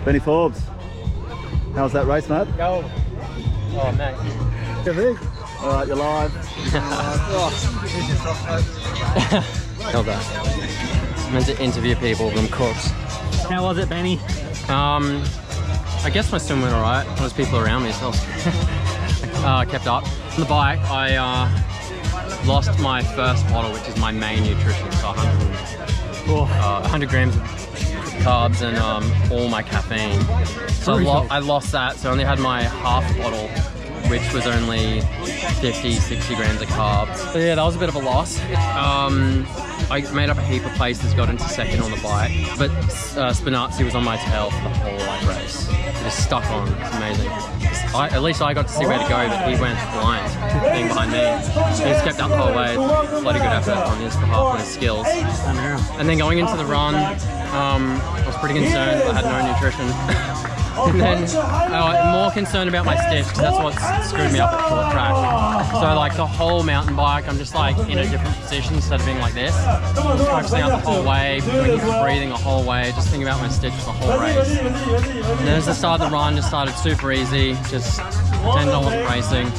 Benny Forbes, how's that race, mate? Go. Oh, mate. Good. All right, you're live. Held that. I'm meant to interview people, them cooks. How was it, Benny? I guess my swim went alright. There was people around me, so I kept up. On the bike, I lost my first bottle, which is my main nutrition, so 100 grams of carbs and all my caffeine. So I lost that, so I only had my half bottle, which was only 50, 60 grams of carbs. So yeah, that was a bit of a loss. I made up a heap of places, got into second on the bike, but Spinazzi was on my tail for the whole race. He just stuck on, it's amazing. At least I got to see where to go, but he went blind, being behind me. He just kept up the whole way. Bloody good effort on his behalf, on his skills. And then going into the run, I was pretty concerned that I had no nutrition. And then more concerned about my stiff, because that's what screwed me up at short track. So like the whole mountain bike, I'm just like in a different position instead of being like this. Just focusing out the whole way, breathing the whole way, just thinking about my stitch the whole race. And then as I started the run, just started super easy, just pretended I wasn't racing.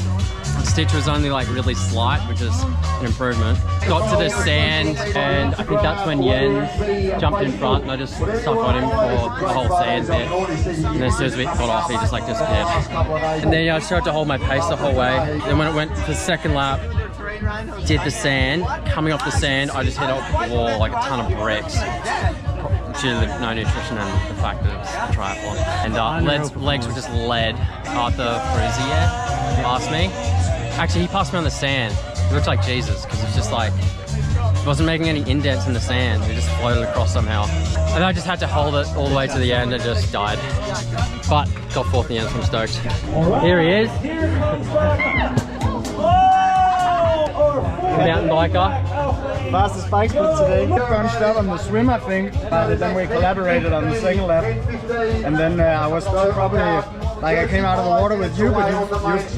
The stitch was only like really slight, which is an improvement. Got to the sand, and I think that's when Jens jumped in front, and I just stuck on him for the whole sand bit. And then as soon as we got off, he just like disappeared. And then I tried to hold my pace the whole way. Then when it went to the second lap, did the sand. Coming off the sand, I just hit up the wall like a ton of bricks. Due to the no nutrition and the fact that it was a triathlon. And legs were just lead. Arthur Fruzier passed me. Actually, he passed me on the sand. He looked like Jesus, because it's just like, he wasn't making any indents in the sand. He just floated across somehow. And I just had to hold it all the way to the end and just died. But got fourth in the end, so I'm stoked. Here he is. Mountain biker. Fastest bike split today. Bunched up on the swim, I think. Then we collaborated on the second lap. And then I was probably, like I came out of the water with you, but you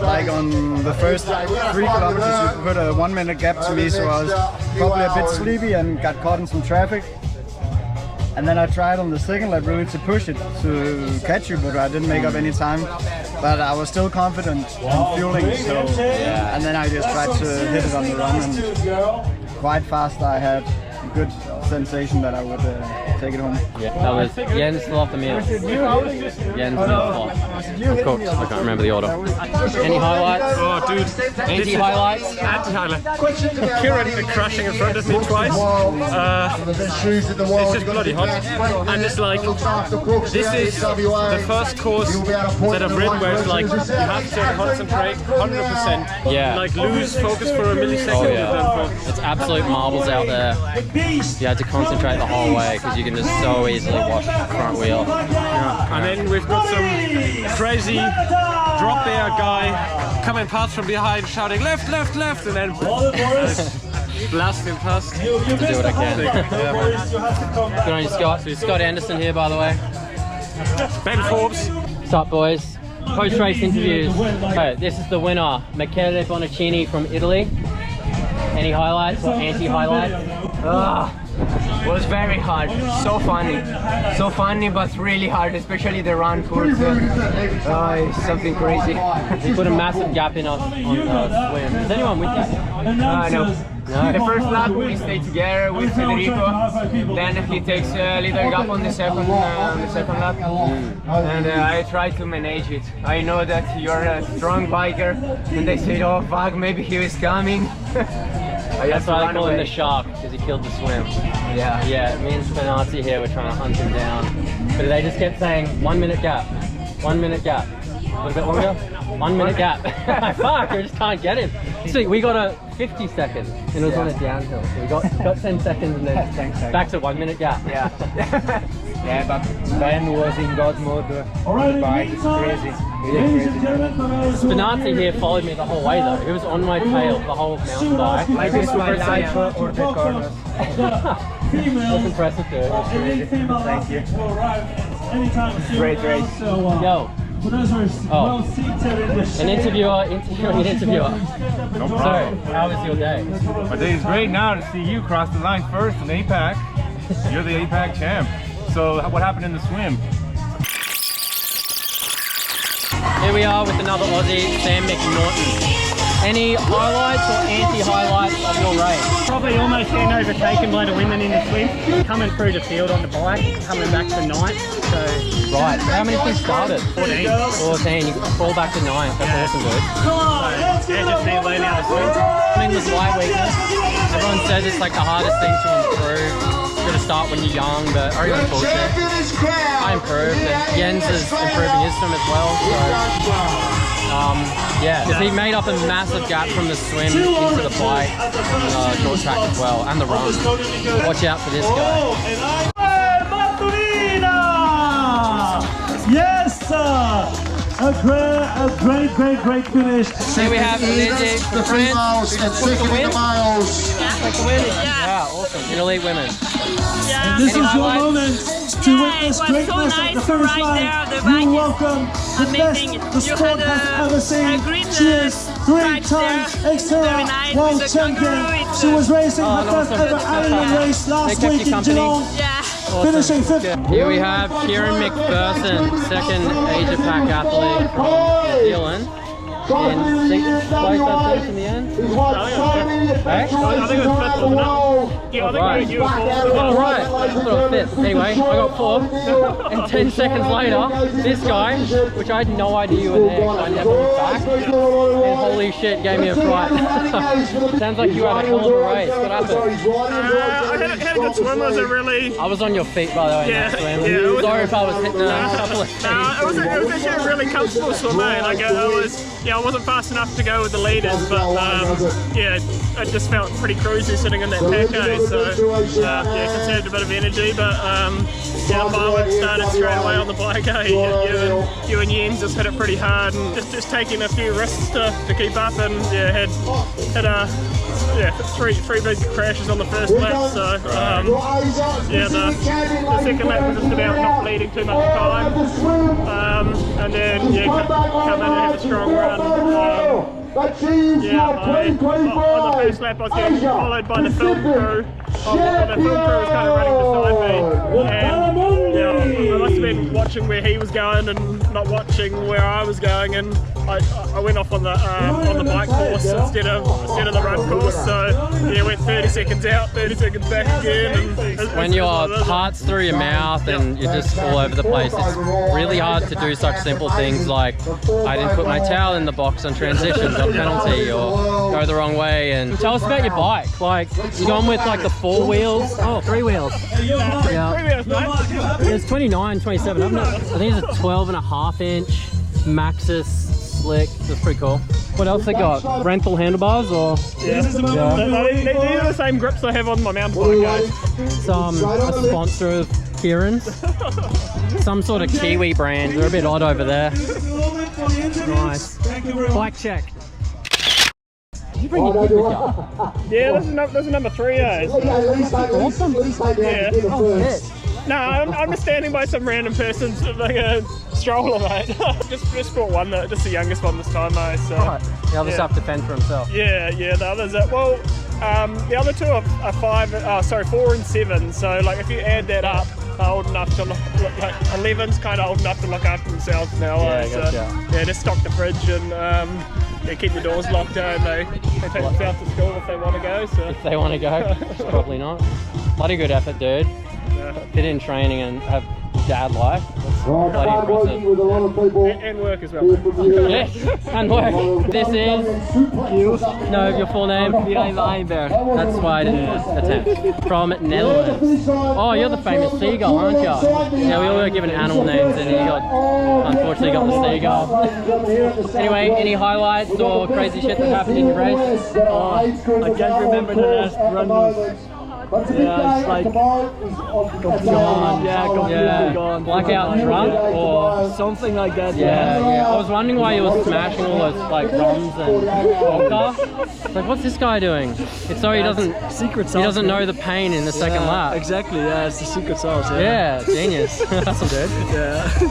like on the first 3 kilometers, you put a 1 minute gap to me, so I was probably a bit sleepy and got caught in some traffic. And then I tried on the second lap really to push it to catch you, but I didn't make up any time. But I was still confident and fueling, so and then I just tried to hit it on the run, and quite fast I had a good sensation that I would take it home. Yeah, that was Jens still off the meal. Jens meal flop. Of course, I can't remember the order. Any highlights? Oh, dude. Anti-highlights? Anti-highlight. Kieran crashing in front of me twice. It's just bloody hot. And it's like, this is the first course that I've ridden where it's like, you have to concentrate 100%. Yeah. Like, lose focus for a millisecond. Oh, yeah. It's absolute marbles out there. You had to concentrate the whole way, because you can just so easily wash the front wheel. Yeah. And then we've got some crazy drop bear guy coming past from behind shouting left, left, left, and then blasting past. To do what I can. Good on you, Scott. So Scott Anderson here, by the way. Ben Forbes. What's up, boys? Post-race interviews. Okay, this is the winner, Michele Bonaccini from Italy. Any highlights or anti-highlights? Was very hard, so funny but really hard, especially the run towards it's something crazy. He put a massive gap in on the swim. Is anyone with you? No. The first lap we stayed together with Federico, then he takes a little gap on the second lap, and I try to manage it. I know that you're a strong biker, and they said, oh fuck, maybe he was coming. That's why I call him the shark, because he killed the swim. Yeah, me and Spinazzi here were trying to hunt him down, but they just kept saying 1 minute gap, 1 minute gap. A little bit longer, 1 minute gap. Fuck, we just can't get him. So we got a 50 seconds, and it was on a downhill. So we got 10 seconds and then back to 1 minute gap. Yeah. Yeah, but Ben was in God mode. Bike is crazy. Really crazy. Spinazzi here followed me the whole way though. He was on my tail the whole mountain bike. Like this super cycle or the corners. That's impressive dude. Thank you. Great race. Yo. Oh, an interviewer interviewing an interviewer. No problem. So, how was your day? My day is great now to see you cross the line first in APAC. You're the APAC champ. So what happened in the swim? Here we are with another Aussie, Sam McNaughton. Any highlights or anti-highlights of your race? Probably almost getting overtaken by the women in the swim. Coming through the field on the bike, coming back to 9th. So Right, how many things started? 14. 14, you fall back to 9th, that's awesome, dude. So, yeah, just need learning how to swim. Swimming with light weakness. Everyone says it's like the hardest thing to improve. You're gonna start when you're young, but I reckon bullshit. I improved, and Jens is improving his swim as well, so yeah, because he made up a massive gap from the swim into the bike, short track as well, and the run. Watch out for this guy. Yes, sir! A great finish. Here we have Lizzie from France, who just took the win. Yeah, awesome. In elite women. And this is your moment to witness greatness at the finish line. You welcome the best the sport has ever seen. She is 3 times XTERRA World Champion. She was racing her first ever Ironman race last week in Geelong. Awesome. Finishing 5th. Here we have Kieran McPherson, second Asia Pac athlete from New Zealand. In 6th place, I think, in the end. I think it was 5th, wasn't it? Yeah, I think you were 4th. Oh, right. I thought I was 5th. Anyway, I got 4th. And 10 seconds later, this guy, which I had no idea you were there because I never looked back, and holy shit, gave me a fright. Sounds like you had a hell of a race. What happened? I had a good swim. Was it really? I was on your feet, by the way, in that swim. Sorry if I was hitting a couple of feet. It was actually a really comfortable swim, eh? Like I wasn't fast enough to go with the leaders, but yeah, I just felt pretty cruisy sitting in that pack, so yeah, conserved a bit of energy, but yeah, the fireworks started straight away on the bike, you and Jens just hit it pretty hard, and just taking a few risks to keep up, and yeah, had three big crashes on the first lap, so yeah, the second lap was just about not bleeding too much time, and then yeah, come in and have a strong run. Yeah, on the first lap I was getting followed by the film crew. The film crew was kind of running beside me, and yeah, I must have been watching where he was going and not watching where I was going, and I went off on the bike course instead of the run course. So yeah, went 30 seconds out, 30 seconds back again. And when your heart's through your mouth and you're just all over the place, it's really hard to do such simple things like I didn't put my towel in the box on transition, got a penalty, or go the wrong way. And tell us about your bike. Like you gone with like the 4 wheels? Oh, 3 wheels. Yeah. 3 wheels, mate. It's 29, 27. I think it's a 12.5-inch Maxxis slick. That's pretty cool. What else they got? Rental handlebars or? Yeah. These are the same grips I have on my mountain bike, guys. It's a sponsor of Kieran's. Some sort of Kiwi brand. They're a bit odd over there. Nice. Bike check. Did you bring your big with you? Yeah, this is number 3, eh? Awesome. Yeah. Oh, shit. No, I'm just standing by some random person's like a stroller, mate. just brought one, just the youngest one this time, mate. So right. The others have to fend for himself. Yeah, the others the other 2 are 4 and 7. So like if you add that up, are old enough to look like 11's kind of old enough to look after themselves now. Yeah, so gotcha. yeah, just stock the fridge and keep the doors locked down. They take themselves to school if they want to go. So if they want to go, probably not. Bloody good effort, dude. Fit in training and have dad life. That's bloody impressive. And work as well. Yes, and work. This is your full name. That's why I didn't attempt. From Netherlands. Oh, you're the famous seagull, aren't you? Yeah, we all got given animal names, and you unfortunately got the seagull. Anyway, any highlights or crazy shit that happened in your race? I can't remember the last run. Yeah, it's like completely gone. Blackout drunk or something like that. Yeah. I was wondering why he was smashing all those like rums and vodka. Like, what's this guy doing? It's so he doesn't know the pain in the second lap. Exactly. Yeah, it's the secret sauce. Yeah, genius. That's some dude. Yeah. So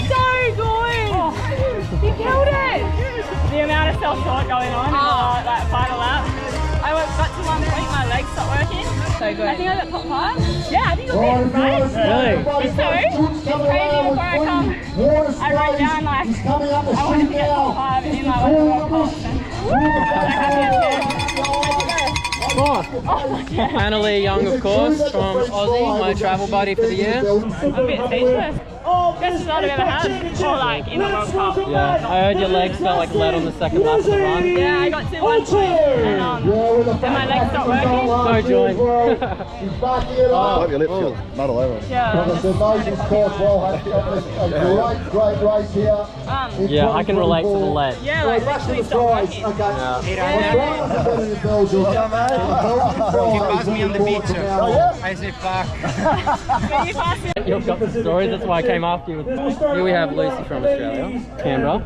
good! You killed it! The amount of self-talk going on in that final lap. I got to one point, my legs stopped working. So good. I think I got top 5. Yeah, I think I did, right? Really? So, it's I wrote down like I wanted to get top 5 in like one of the World Cups. And I was like happy as kid. Where'd you go? Oh, Annalie Young, of course, from Aussie, my travel buddy for the year. I'm a bit speechless. Best result I've ever had, or like in the World Cup. Yeah, I heard your legs felt like lead on the second lap of the run. Yeah, I got to 1 point and then my legs stopped working. No joint. Wipe your lips, you'll mud all over. Yeah, I can relate to the lead. Yeah, like literally stopped working. He passed me on the beach. I say fuck. You passed me. You've got the stories, that's why I came after you. Here we have Lucy from Australia, Canberra.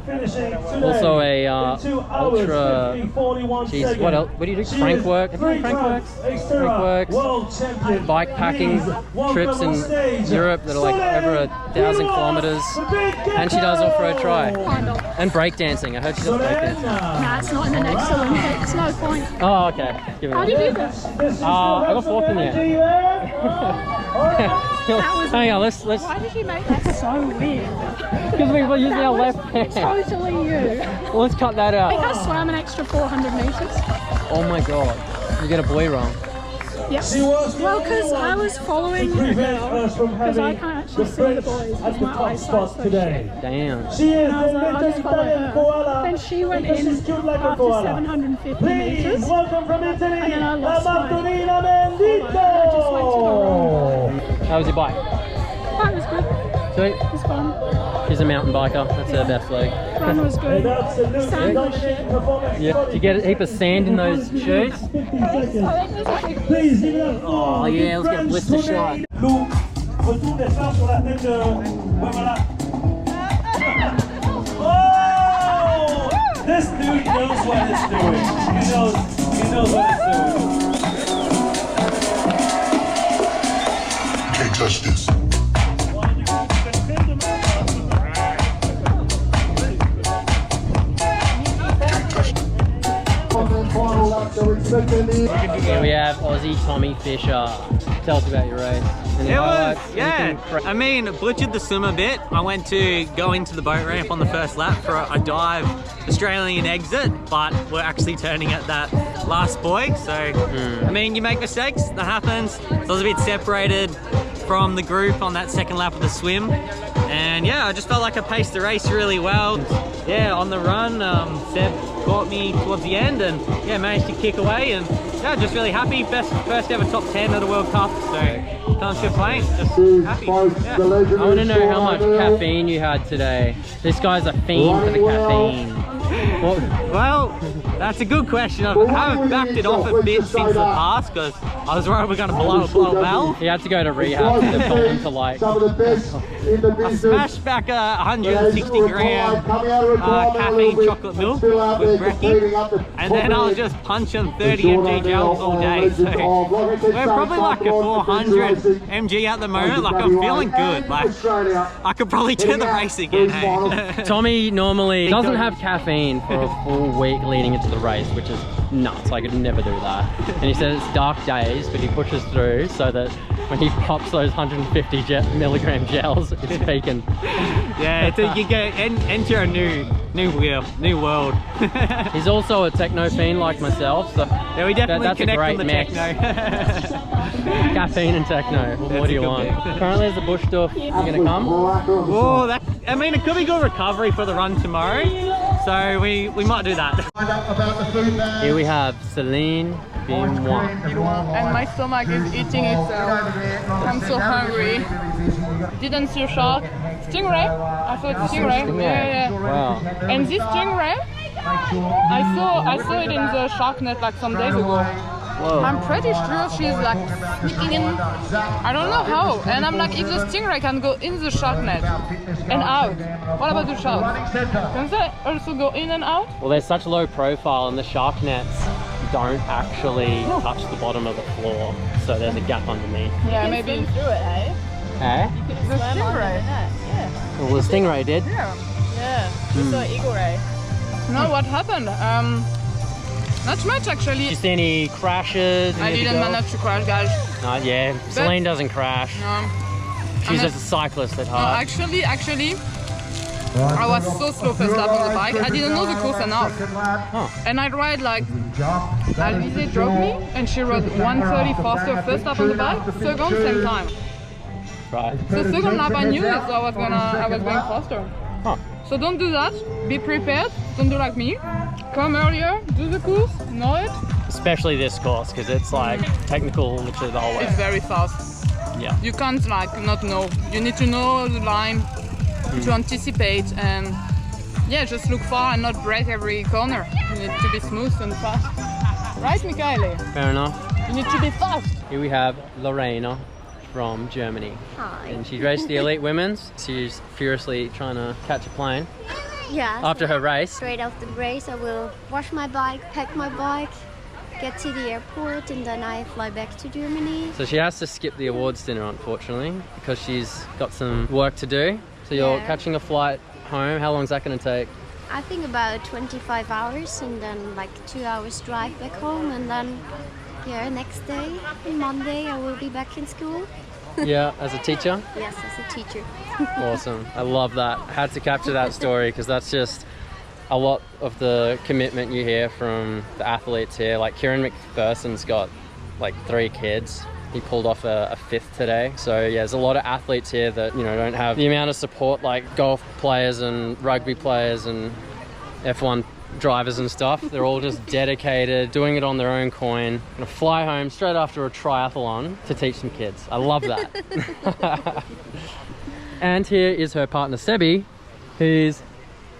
Also a ultra, jeez, what else? What do you do? Crank work? Crank works. Bike packing trips in Europe that are like over 1,000 kilometers. And she does off-road tri. And breakdancing. I heard she does breakdancing. Nah, it's not in the next Olympics, no point. Oh, okay. Give it How do you do this? I got 4th in the end. Hang on, let's. Why did you make that so weird? Because we were using our left hand. Totally you. Well, let's cut that I think out. I swam an extra 400 meters. Oh my god, you get a buoy wrong. Yep. Well, because I was following the girl, because I can't actually see the boys with my eyesight so shit. Damn. And I was like, I'll just follow her. Then she went in after 750 meters, and then I lost my follow. I just went to the run. How was your bike? That was good. Sweet. It was fun. She's a mountain biker. That's her best leg. Run was good. Sand was shit. Yeah. Did you get a heap of sand in those shoes? Please, give it up. Oh yeah, let's get a blister shot. Lou, retourne les femmes sur la tête de... Ouais, voilà. Oh! This dude knows what it's doing. He knows what it's doing. Can't touch this. Here we have Aussie Tommy Fisher. Tell us about your race. Any highlights? I mean, butchered the swim a bit. I went to go into the boat ramp on the first lap for a dive Australian exit, but we're actually turning at that last buoy. So, I mean, you make mistakes, that happens. So I was a bit separated from the group on that second lap of the swim. And yeah, I just felt like I paced the race really well. Yeah, on the run, Seb caught me towards the end and yeah, managed to kick away and yeah, just really happy. First ever top 10 at a World Cup, so can't complain, just happy. Yeah. I want to know how much caffeine you had today. This guy's a fiend for the caffeine. Well, that's a good question. I haven't backed it off a bit since the past because I was worried we're going to blow a valve. He had to go to rehab and they told him to like... I smashed back a 160 gram caffeine chocolate milk with brekkie, and then I was just punching 30 mg gels all day. So we're probably like a 400 mg at the moment. Like I'm feeling good. Like I could probably do the race again. Hey? Tommy normally doesn't have caffeine for a full week leading into the race, which is nuts. I could never do that. And he says it's dark days, but he pushes through so that when he pops those 150 milligram gels, it's peaking. Yeah, you get enter a new world. He's also a techno fiend like myself, so yeah, we definitely that's connect a great on the mix. techno. Caffeine and techno. What more do you want? Currently, there's a bush stuff. You gonna come? Oh, I mean, it could be good recovery for the run tomorrow, so we might do that. Here we have Celine Benoit. And my stomach is eating itself. I'm so hungry. Didn't see a shark. Stingray? I thought stingray. Yeah. Wow. And this stingray, I saw it in the shark net like some days ago. Whoa. I'm pretty sure she's like sneaking in. I don't know how. And I'm like, if the stingray can go in the shark net and out, what about the shark? Can they also go in and out? Well, they're such low profile, and the shark nets don't actually touch the bottom of the floor, so there's a gap underneath. Yeah, maybe Swim through it, eh? Eh? the stingray. Yeah. Well, the stingray did. Yeah. We saw eagle ray. No, what happened? Not much actually. Did you see any crashes? I didn't manage to crash, guys. Yeah, Celine doesn't crash. No. She's just a cyclist at heart. Actually, I was so slow first lap on the bike. I didn't know the course enough. And I ride like Alvise drove me and she rode 1:30 faster first lap on the bike, second same time. Right. So second lap I knew it, so I was going faster. So don't do that. Be prepared. Don't do like me. Come earlier, do the course, know it. Especially this course because it's like technical literally the whole way. It's very fast. Yeah. You can't like not know. You need to know the line to anticipate and yeah, just look far and not break every corner. You need to be smooth and fast. Right, Michaele? Fair enough. You need to be fast. Here we have Lorena from Germany. Hi. And she raced the elite women's. She's furiously trying to catch a plane. Yeah. After her race. Straight after the race, I will wash my bike, pack my bike, get to the airport, and then I fly back to Germany. So she has to skip the awards dinner, unfortunately, because she's got some work to do. So you're catching a flight home. How long is that going to take? I think about 25 hours, and then like 2 hours drive back home, and then next day, Monday, I will be back in school. Yeah, as a teacher? Yes, as a teacher. Awesome. I love that. I had to capture that story because that's just a lot of the commitment you hear from the athletes here. Like Kieran McPherson's got like 3 kids. He pulled off a 5th today. So yeah, there's a lot of athletes here that, you know, don't have the amount of support like golf players and rugby players and F1 drivers and stuff. They're all just dedicated, doing it on their own coin. Gonna fly home straight after a triathlon to teach some kids. I love that. And here is her partner Sebi, who's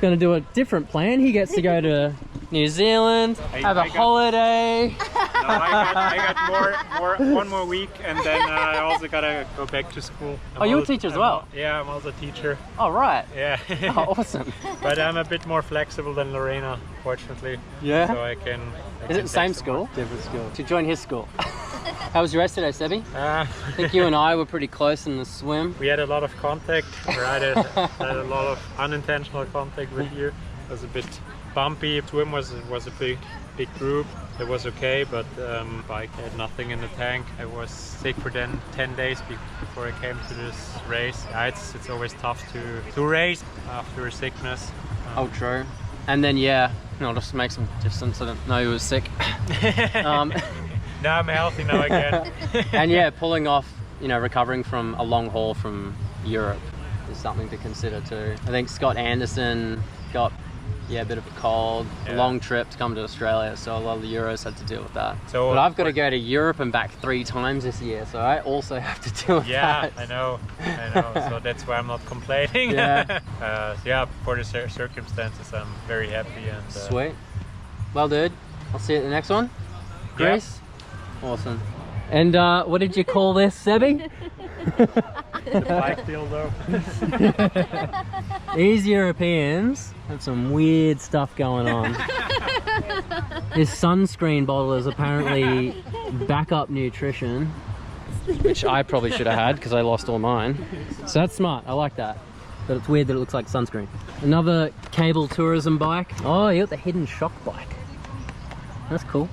gonna do a different plan. He gets to go to New Zealand, have a holiday. No, I got one more week, and then I also gotta go back to school. You're a teacher as well? Yeah, I'm also a teacher. Oh, right. Yeah. Oh, awesome. But I'm a bit more flexible than Lorena, fortunately. Yeah? So I can... Is it the same school? Different school. To join his school. How was your race today, Sebi? I think you and I were pretty close in the swim. We had a lot of contact, right? Had a lot of unintentional contact with you. It was a bit bumpy. Swim was a big group. It was okay, but bike had nothing in the tank. I was sick for 10 days before I came to this race. Yeah, it's always tough to race after a sickness. Oh, true. And then no, just make some distance. I didn't know he was sick. Now I'm healthy now again. And pulling off, recovering from a long haul from Europe is something to consider too. I think Scott Anderson got a bit of a cold, a long trip to come to Australia, so a lot of the Euros had to deal with that. So, but I've got to go to Europe and back 3 times this year, so I also have to deal with that. Yeah, I know. So that's why I'm not complaining. For the circumstances, I'm very happy. And sweet. Well, dude, I'll see you at the next one. Greece? Awesome. And what did you call this, Sebi? The bike dildo. These Europeans have some weird stuff going on. This sunscreen bottle is apparently backup nutrition, which I probably should have had because I lost all mine. So that's smart, I like that. But it's weird that it looks like sunscreen. Another cable tourism bike. Oh, you got the hidden shock bike. That's cool.